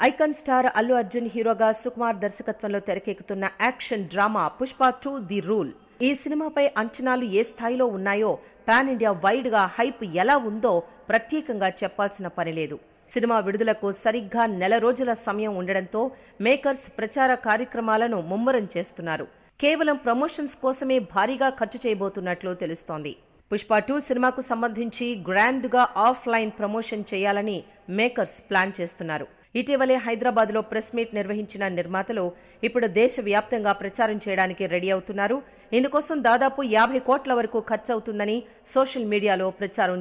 Icon star Allu Arjun హీరోగా సుకుమార్ దర్శకత్వంలో తెరకెక్కుతున్న action drama Pushpa 2 the rule. ఈ సినిమాపై అంచనాలు ఏ స్థాయిలో ఉన్నాయో, పాన్ ఇండియా వైడ్ గా హైప్ ఎలా ఉందో ప్రత్యేకంగా చెప్పాల్సిన పనిలేదు. సినిమా విడుదలకు సరిగ్గా నెల రోజుల సమయం ఉండడంతో మేకర్స్ ప్రచార కార్యక్రమాలను ముమ్మరం చేస్తున్నారు. కేవలం ప్రమోషన్స్ కోసమే భారీగా ఖర్చు చేయబోతున్నట్లు తెలుస్తోంది. పుష్ప 2 సినిమాకు సంబంధించి గ్రాండ్ గా ఆఫ్లైన్ ప్రమోషన్ చేయాలని మేకర్స్ ప్లాన్ చేస్తున్నారు. ఇటీవలే హైదరాబాద్ లో ప్రెస్ మీట్ నిర్వహించిన నిర్మాతలు ఇప్పుడు దేశవ్యాప్తంగా ప్రచారం చేయడానికి రెడీ అవుతున్నారు. ఇందుకోసం దాదాపు 50 కోట్ల వరకు ఖర్చవుతుందని సోషల్ మీడియాలో ప్రచారం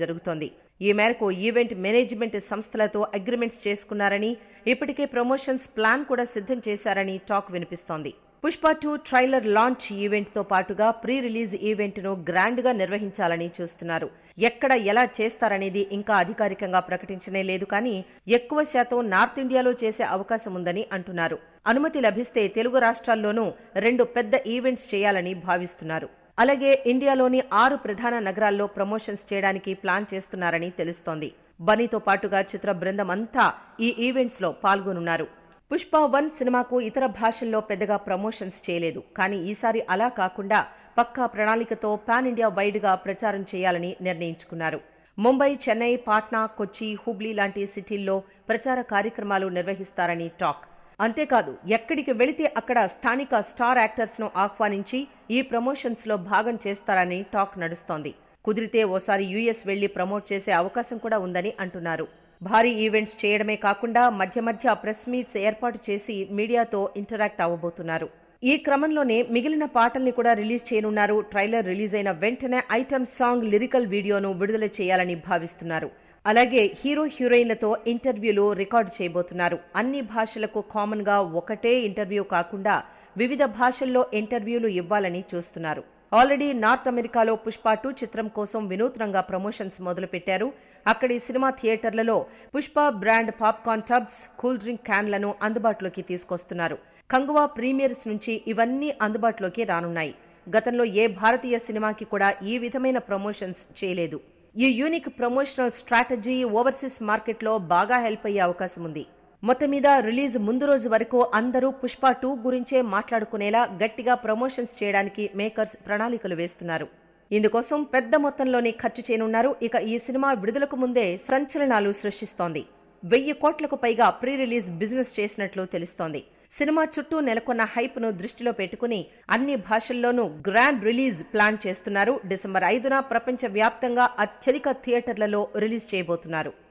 జరుగుతోంది. ఈ మేరకు ఈవెంట్ మేనేజ్మెంట్ సంస్థలతో అగ్రిమెంట్స్ చేసుకున్నారని, ఇప్పటికే ప్రమోషన్స్ ప్లాన్ కూడా సిద్ధం చేశారని టాక్ వినిపిస్తోంది. పుష్ప 2 ట్రైలర్ లాంచ్ ఈవెంట్ తో పాటుగా ప్రీ రిలీజ్ ఈవెంట్ ను గ్రాండ్ గా నిర్వహించాలని చూస్తున్నారు. ఎక్కడ ఎలా చేస్తారనేది ఇంకా అధికారికంగా ప్రకటించనే లేదు, కానీ ఎక్కువ శాతం నార్త్ ఇండియాలో చేసే అవకాశం ఉందని అంటున్నారు. అనుమతి లభిస్తే తెలుగు రాష్ట్రాల్లోనూ 2 పెద్ద ఈవెంట్స్ చేయాలని భావిస్తున్నారు. అలాగే ఇండియాలోని 6 ప్రధాన నగరాల్లో ప్రమోషన్స్ చేయడానికి ప్లాన్ చేస్తున్నారని తెలుస్తోంది. బన్నీతో పాటుగా చిత్ర బృందం అంతా ఈ ఈవెంట్స్ లో పాల్గొనున్నారు. పుష్ప 1 సినిమాకు ఇతర భాషల్లో పెద్దగా ప్రమోషన్స్ చేయలేదు, కానీ ఈసారి అలా కాకుండా పక్కా ప్రణాళికతో పాన్ ఇండియా వైడ్ గా ప్రచారం చేయాలని నిర్ణయించుకున్నారు. ముంబై, చెన్నై, పాట్నా, కొచ్చి, హుబ్లీ లాంటి సిటీల్లో ప్రచార కార్యక్రమాలు నిర్వహిస్తారని టాక్. అంతేకాదు, ఎక్కడికి వెళితే అక్కడ స్థానిక స్టార్ యాక్టర్స్ ను ఆహ్వానించి ఈ ప్రమోషన్స్ లో భాగం చేస్తారని టాక్ నడుస్తోంది. కుదిరితే ఓసారి యుఎస్ వెళ్లి ప్రమోట్ చేసే అవకాశం కూడా ఉందని అంటున్నారు. భారీ ఈవెంట్స్ చేయడమే కాకుండా మధ్య మధ్య ప్రెస్ మీట్స్ ఏర్పాటు చేసి మీడియాతో ఇంటరాక్ట్ అవ్వబోతున్నారు. ఈ క్రమంలోనే మిగిలిన పాటల్ని కూడా రిలీజ్ చేయనున్నారు. ట్రైలర్ రిలీజ్ అయిన వెంటనే ఐటమ్ సాంగ్ లిరికల్ వీడియోను విడుదల చేయాలని భావిస్తున్నారు. అలాగే హీరో హీరోయిన్లతో ఇంటర్వ్యూలు రికార్డు చేయబోతున్నారు. అన్ని భాషలకు కామన్ గా ఒకటే ఇంటర్వ్యూ కాకుండా వివిధ భాషల్లో ఇంటర్వ్యూలు ఇవ్వాలని చూస్తున్నారు. ఆల్రెడీ నార్త్ అమెరికాలో పుష్ప 2 చిత్రం కోసం వినూత్నంగా ప్రమోషన్స్ మొదలుపెట్టారు. అక్కడి సినిమా థియేటర్లలో Pushpa brand popcorn tubs, cool drink క్యాన్లను అందుబాటులోకి తీసుకొస్తున్నారు. కంగువా ప్రీమియర్స్ నుంచి ఇవన్నీ అందుబాటులోకి రానున్నాయి. గతంలో ఏ భారతీయ సినిమాకి కూడా ఈ విధమైన ప్రమోషన్స్ చేయలేదు. ఈ యూనిక్ ప్రమోషనల్ స్ట్రాటజీ ఓవర్సీస్ మార్కెట్లో బాగా హెల్ప్ అయ్యే అవకాశం ఉంది. మొత్తం మీద రిలీజ్ ముందు రోజు వరకు అందరూ పుష్ప 2 గురించే మాట్లాడుకునేలా గట్టిగా ప్రమోషన్స్ చేయడానికి మేకర్స్ ప్రణాళికలు వేస్తున్నారు. ఇందుకోసం పెద్ద మొత్తంలోనే ఖర్చు చేయనున్నారు. ఇక ఈ సినిమా విడుదలకు ముందే సంచలనాలు సృష్టిస్తోంది. 1000 కోట్లకు పైగా ప్రీ రిలీజ్ బిజినెస్ చేసినట్లు తెలుస్తోంది. సినిమా చుట్టూ నెలకొన్న హైప్ ను దృష్టిలో పెట్టుకుని అన్ని భాషల్లోనూ గ్రాండ్ రిలీజ్ ప్లాన్ చేస్తున్నారు. డిసెంబర్ 5న ప్రపంచ వ్యాప్తంగా అత్యధిక థియేటర్లలో రిలీజ్ చేయబోతున్నారు.